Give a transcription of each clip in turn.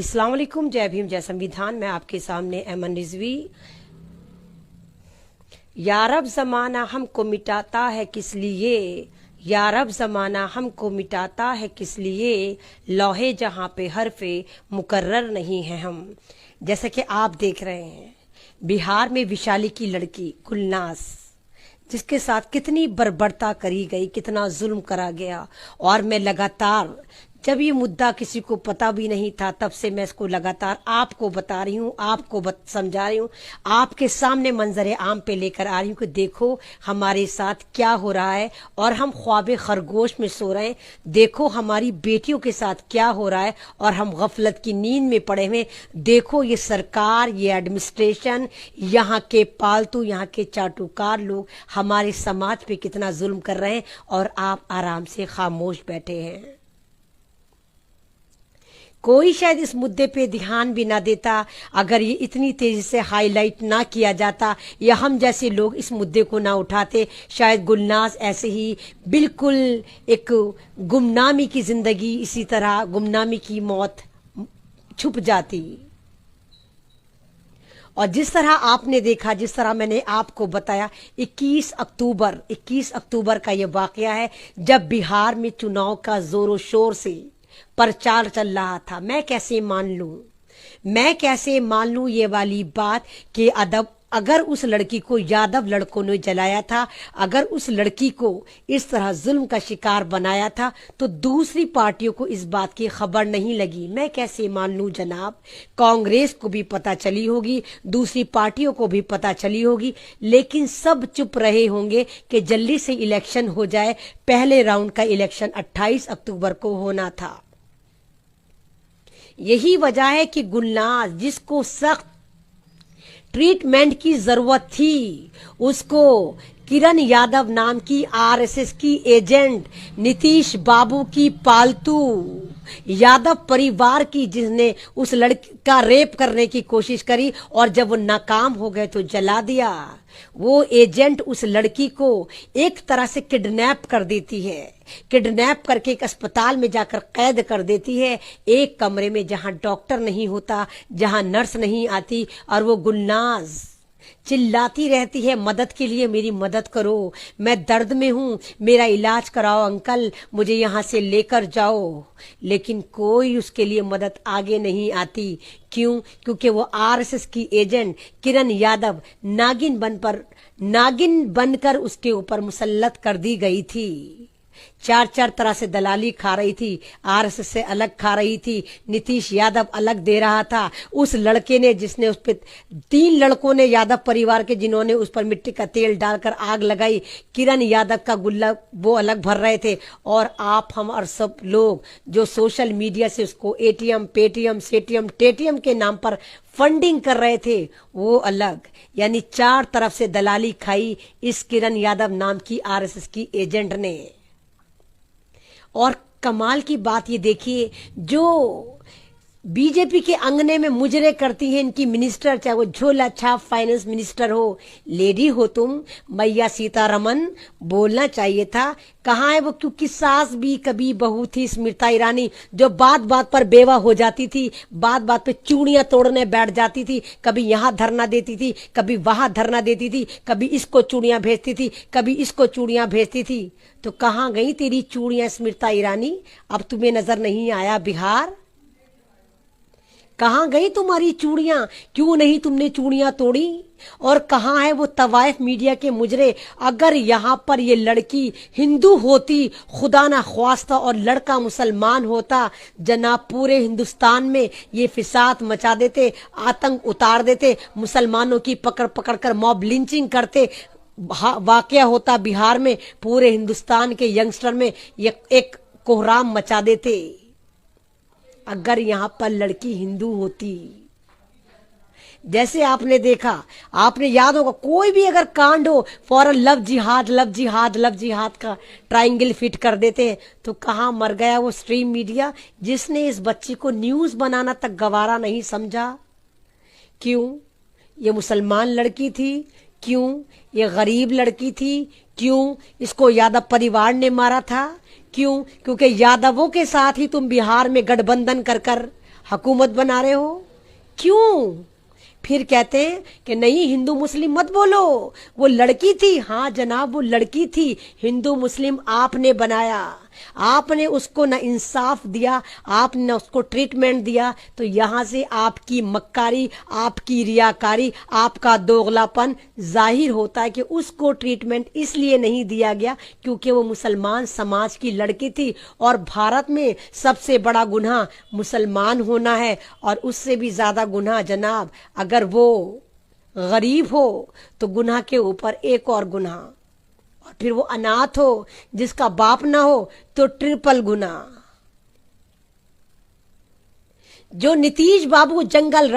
अस्सलाम वालेकुम, जय भीम जय संविधान। मैं आपके सामने अमन रिजवी। यारब जमाना हमको मिटाता है किस लिए, यारब जमाना हमको मिटाता है किस लिए, लौहे जहां पे हरफे मुकर्रर नहीं है हम। जैसा कि आप देख रहे हैं, बिहार में वैशाली की लड़की गुलनाज, जिसके साथ कितनी बर्बरता करी गई, कितना जुल्म करा गया। और मैं लगातार, जब ये मुद्दा किसी को पता भी नहीं था, तब से मैं इसको लगातार आपको बता रही हूँ, आपको समझा रही हूँ, आपके सामने मंजरे आम पे लेकर आ रही हूँ कि देखो हमारे साथ क्या हो रहा है और हम ख्वाबे खरगोश में सो रहे हैं। देखो हमारी बेटियों के साथ क्या हो रहा है और हम गफलत की नींद में पड़े हुए। देखो ये सरकार, ये एडमिनिस्ट्रेशन, यहाँ के पालतू, यहाँ के चाटुकार लोग हमारे समाज पे कितना जुल्म कर रहे हैं और आप आराम से खामोश बैठे हैं। कोई शायद इस मुद्दे पे ध्यान भी ना देता अगर ये इतनी तेजी से हाईलाइट ना किया जाता या हम जैसे लोग इस मुद्दे को ना उठाते। शायद गुलनाज ऐसे ही बिल्कुल एक गुमनामी की जिंदगी, इसी तरह गुमनामी की मौत छुप जाती। और जिस तरह आपने देखा, जिस तरह मैंने आपको बताया, 21 अक्टूबर का ये वाकया है, जब बिहार में चुनाव का जोरों शोर से प्रचार चल रहा था। मैं कैसे मान लूं ये वाली बात कि अगर उस लड़की को यादव लड़कों ने जलाया था, अगर उस लड़की को इस तरह जुल्म का शिकार बनाया था, तो दूसरी पार्टियों को इस बात की खबर नहीं लगी। मैं कैसे मान लूं जनाब? कांग्रेस को भी पता चली होगी, दूसरी पार्टियों को भी पता चली होगी, लेकिन सब चुप रहे होंगे कि जल्दी से इलेक्शन हो जाए। पहले राउंड का इलेक्शन 28 अक्टूबर को होना था। यही वजह है कि गुलनाज, जिसको सख्त ट्रीटमेंट की जरूरत थी, उसको किरण यादव नाम की आरएसएस की एजेंट, नीतीश बाबू की पालतू, यादव परिवार की, जिसने उस लड़की का रेप करने की कोशिश करी और जब वो नाकाम हो गए तो जला दिया। वो एजेंट उस लड़की को एक तरह से किडनैप कर देती है, किडनैप करके एक अस्पताल में जाकर कैद कर देती है, एक कमरे में जहां डॉक्टर नहीं होता, जहां नर्स नहीं आती। और वो गुलनाज चिल्लाती रहती है, मदद के लिए मेरी मदद करो, मैं दर्द में हूं, मेरा इलाज कराओ अंकल, मुझे यहां से लेकर जाओ। लेकिन कोई उसके लिए मदद आगे नहीं आती। क्यों? क्योंकि वो आरएसएस की एजेंट किरण यादव नागिन बनकर उसके ऊपर मुसल्लत कर दी गई थी। चार तरह से दलाली खा रही थी, आरएसएस से अलग खा रही थी, नीतीश यादव अलग दे रहा था। उस लड़के ने, जिसने उस पर 3 लड़कों ने, यादव परिवार के, जिन्होंने उस पर मिट्टी का तेल डालकर आग लगाई, किरण यादव का गुल्ला वो अलग भर रहे थे। और आप, हम और सब लोग जो सोशल मीडिया से उसको एटीएम, पेटीएम, सेटीएम, टेटीएम के नाम पर फंडिंग कर रहे थे, वो अलग। यानी 4 तरफ से दलाली खाई इस किरण यादव नाम की आरएसएस की एजेंट ने। और कमाल की बात ये देखिए, जो बीजेपी के अंगने में मुजरे करती है इनकी मिनिस्टर, चाहे वो झोला छाप फाइनेंस मिनिस्टर हो, लेडी हो तुम, मैया सीतारमन, बोलना चाहिए था। कहाँ है वो? क्योंकि सास भी कभी बहू थी स्मृति ईरानी, जो बात बात पर बेवा हो जाती थी, बात बात पे चूड़ियां तोड़ने बैठ जाती थी। कभी यहाँ धरना देती थी, कभी वहां धरना देती थी, कभी इसको चूड़ियां भेजती थी, कभी इसको चूड़ियां भेजती थी। तो कहाँ गई तेरी चूड़ियां स्मृति ईरानी? अब तुम्हें नजर नहीं आया बिहार? कहाँ गई तुम्हारी चूड़ियां? क्यों नहीं तुमने चूड़ियां तोड़ी? और कहाँ है वो तवाइफ मीडिया के मुजरे? अगर यहाँ पर ये लड़की हिंदू होती, खुदा ना ख्वास्ता, और लड़का मुसलमान होता, जनाब पूरे हिंदुस्तान में ये फिसाद मचा देते, आतंक उतार देते, मुसलमानों की पकड़ पकड़ कर मॉब लिंचिंग करते। वाकया होता बिहार में, पूरे हिंदुस्तान के यंगस्टर में एक कोहराम मचा देते अगर यहाँ पर लड़की हिंदू होती। जैसे आपने देखा, आपने याद होगा, कोई भी अगर कांड हो, फौरन लव जिहाद का ट्रायंगल फिट कर देते हैं। तो कहाँ मर गया वो स्ट्रीम मीडिया, जिसने इस बच्ची को न्यूज बनाना तक गवारा नहीं समझा? क्यों? ये मुसलमान लड़की थी? क्यों? ये गरीब लड़की थी? क्यों? इसको यादव परिवार ने मारा था? क्यों? क्योंकि यादवों के साथ ही तुम बिहार में गठबंधन कर हुकूमत बना रहे हो? क्यों? फिर कहते हैं कि नहीं, हिंदू मुस्लिम मत बोलो, वो लड़की थी। हाँ जनाब, वो लड़की थी, हिंदू मुस्लिम आपने बनाया, आपने उसको न इंसाफ दिया, आपने उसको ट्रीटमेंट दिया। तो यहां से आपकी मक्कारी, आपकी रियाकारी, आपका दोगलापन जाहिर होता है कि उसको ट्रीटमेंट इसलिए नहीं दिया गया क्योंकि वो मुसलमान समाज की लड़की थी। और भारत में सबसे बड़ा गुनाह मुसलमान होना है, और उससे भी ज्यादा गुनाह जनाब अगर वो गरीब हो तो गुनाह के ऊपर एक और गुनाह, और फिर वो अनाथ हो, जिसका बाप ना हो, तो ट्रिपल गुना। जो नीतीश बाबू जंगल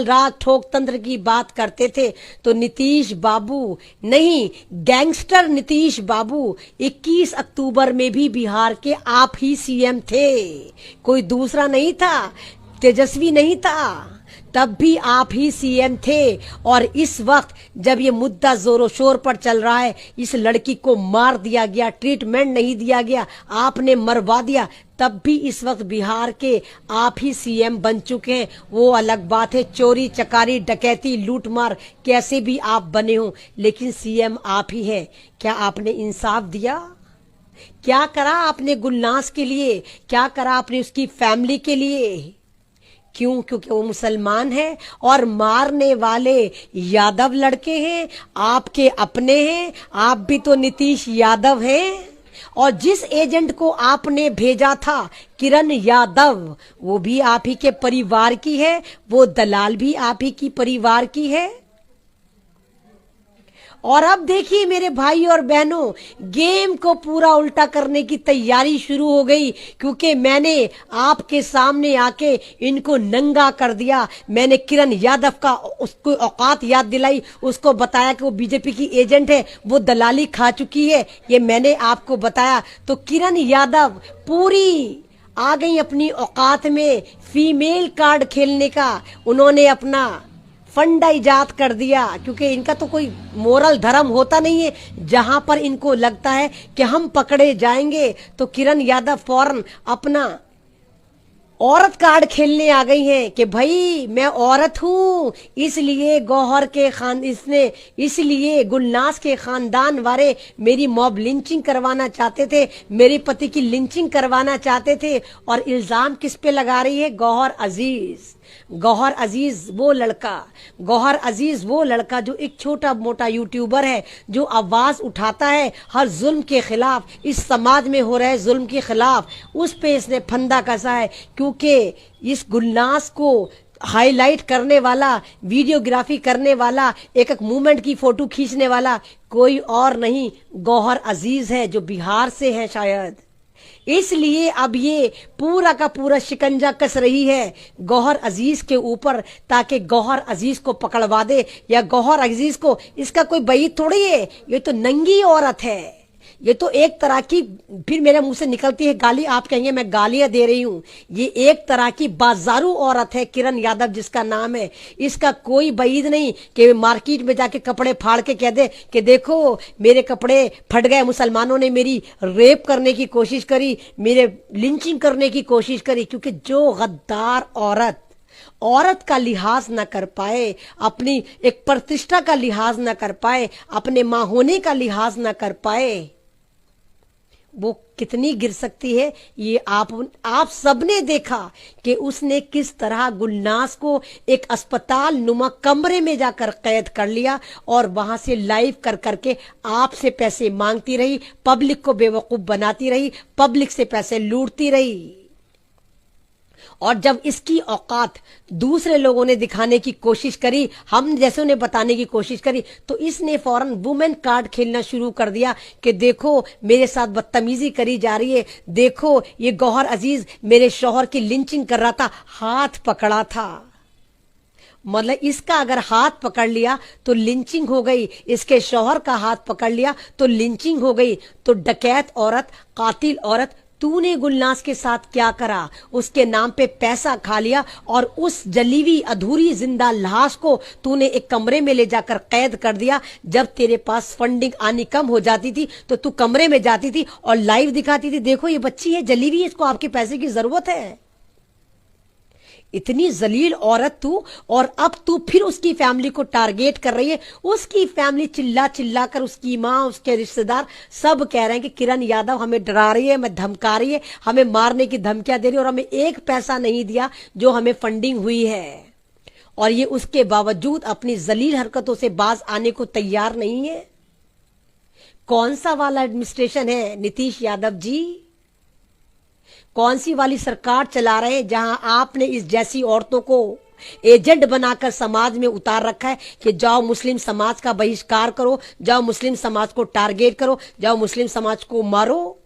राज ठोक तंत्र की बात करते थे, तो नीतीश बाबू नहीं, गैंगस्टर नीतीश बाबू 21 अक्टूबर में भी बिहार के आप ही सीएम थे, कोई दूसरा नहीं था, तेजस्वी नहीं था, तब भी आप ही सीएम थे। और इस वक्त जब ये मुद्दा जोरों शोर पर चल रहा है, इस लड़की को मार दिया गया, ट्रीटमेंट नहीं दिया गया, आपने मरवा दिया, तब भी इस वक्त बिहार के आप ही सीएम बन चुके हैं। वो अलग बात है, चोरी चकारी डकैती लूटमार कैसे भी आप बने हो, लेकिन सीएम आप ही हैं। क्या आपने इंसाफ दिया? क्या करा आपने गुलनाज के लिए? क्या करा आपने उसकी फैमिली के लिए? क्यों? क्योंकि वो मुसलमान है और मारने वाले यादव लड़के हैं, आपके अपने हैं, आप भी तो नीतीश यादव हैं। और जिस एजेंट को आपने भेजा था, किरण यादव, वो भी आप ही के परिवार की है, वो दलाल भी आप ही की परिवार की है। और अब देखिए मेरे भाई और बहनों, गेम को पूरा उल्टा करने की तैयारी शुरू हो गई, क्योंकि मैंने आपके सामने आके इनको नंगा कर दिया। मैंने किरण यादव का उसको औकात याद दिलाई, उसको बताया कि वो बीजेपी की एजेंट है, वो दलाली खा चुकी है, ये मैंने आपको बताया। तो किरण यादव पूरी आ गई अपनी औकात में, फीमेल कार्ड खेलने का उन्होंने अपना फंडा इजाद कर दिया, क्योंकि इनका तो कोई मोरल धर्म होता नहीं है। जहां पर इनको लगता है कि हम पकड़े जाएंगे, तो किरण यादव फौरन अपना औरत कार्ड खेलने आ गई हैं कि भाई मैं औरत हूं, इसलिए गौहर के इसलिए गुलनाज के खानदान वाले मेरी मॉब लिंचिंग करवाना चाहते थे, मेरे पति की लिंचिंग करवाना चाहते थे। और इल्जाम किस पे लगा रही है? गौहर अजीज। गौहर अजीज वो लड़का जो एक छोटा मोटा यूट्यूबर है, जो आवाज उठाता है हर जुल्म के खिलाफ, इस समाज में हो रहे जुल्म के खिलाफ, उस पे इसने फंदा कसा है। क्योंकि इस गुलनाज को हाईलाइट करने वाला, वीडियोग्राफी करने वाला, एक एक मूवमेंट की फोटो खींचने वाला कोई और नहीं, गौहर अजीज है, जो बिहार से है शायद। इसलिए अब ये पूरा का पूरा शिकंजा कस रही है गौहर अजीज के ऊपर, ताकि गौहर अजीज को पकड़वा दे, या गौहर अजीज को, इसका कोई बईद थोड़ी है, ये तो नंगी औरत है, ये तो एक तरह की, फिर मेरे मुंह से निकलती है गाली, आप कहेंगे मैं गालियां दे रही हूं, ये एक तरह की बाजारू औरत है किरण यादव जिसका नाम है। इसका कोई बईद नहीं कि मार्केट में जाके कपड़े फाड़ के कह दे कि देखो मेरे कपड़े फट गए, मुसलमानों ने मेरी रेप करने की कोशिश करी, मेरे लिंचिंग करने की कोशिश करी। क्योंकि जो गद्दार औरत का लिहाज न कर पाए, अपनी एक प्रतिष्ठा का लिहाज न कर पाए, अपने मां होने का लिहाज न कर पाए, वो कितनी गिर सकती है। ये आप सबने देखा कि उसने किस तरह गुलनाज को एक अस्पताल नुमा कमरे में जाकर कैद कर लिया, और वहां से लाइव कर करके आपसे पैसे मांगती रही, पब्लिक को बेवकूफ बनाती रही, पब्लिक से पैसे लूटती रही। और जब इसकी औकात दूसरे लोगों ने दिखाने की कोशिश करी, हम जैसे उन्हें बताने की कोशिश करी, तो इसने फौरन वुमेन कार्ड खेलना शुरू कर दिया कि देखो मेरे साथ बदतमीजी करी जा रही है, देखो ये गौहर अजीज मेरे शौहर की लिंचिंग कर रहा था, हाथ पकड़ा था। मतलब इसका अगर हाथ पकड़ लिया तो लिंचिंग हो गई, इसके शौहर का हाथ पकड़ लिया तो लिंचिंग हो गई। तो डकैत औरत, कातिल औरत, तूने गुलनाज के साथ क्या करा? उसके नाम पे पैसा खा लिया, और उस जलीवी अधूरी जिंदा लाश को तूने एक कमरे में ले जाकर कैद कर दिया। जब तेरे पास फंडिंग आनी कम हो जाती थी तो तू कमरे में जाती थी और लाइव दिखाती थी, देखो ये बच्ची है, जली हुई है, इसको आपके पैसे की जरूरत है। इतनी जलील औरत तू, और अब तू फिर उसकी फैमिली को टारगेट कर रही है। उसकी फैमिली चिल्ला चिल्ला कर, उसकी माँ, उसके रिश्तेदार सब कह रहे हैं कि किरण यादव हमें डरा रही है, हमें धमका रही है, हमें मारने की धमकियां दे रही है, और हमें एक पैसा नहीं दिया जो हमें फंडिंग हुई है। और ये उसके बावजूद अपनी जलील हरकतों से बाज आने को तैयार नहीं है। कौन सा वाला एडमिनिस्ट्रेशन है नीतीश यादव जी? कौन सी वाली सरकार चला रहे हैं जहां आपने इस जैसी औरतों को एजेंट बनाकर समाज में उतार रखा है कि जाओ मुस्लिम समाज का बहिष्कार करो, जाओ मुस्लिम समाज को टारगेट करो, जाओ मुस्लिम समाज को मारो।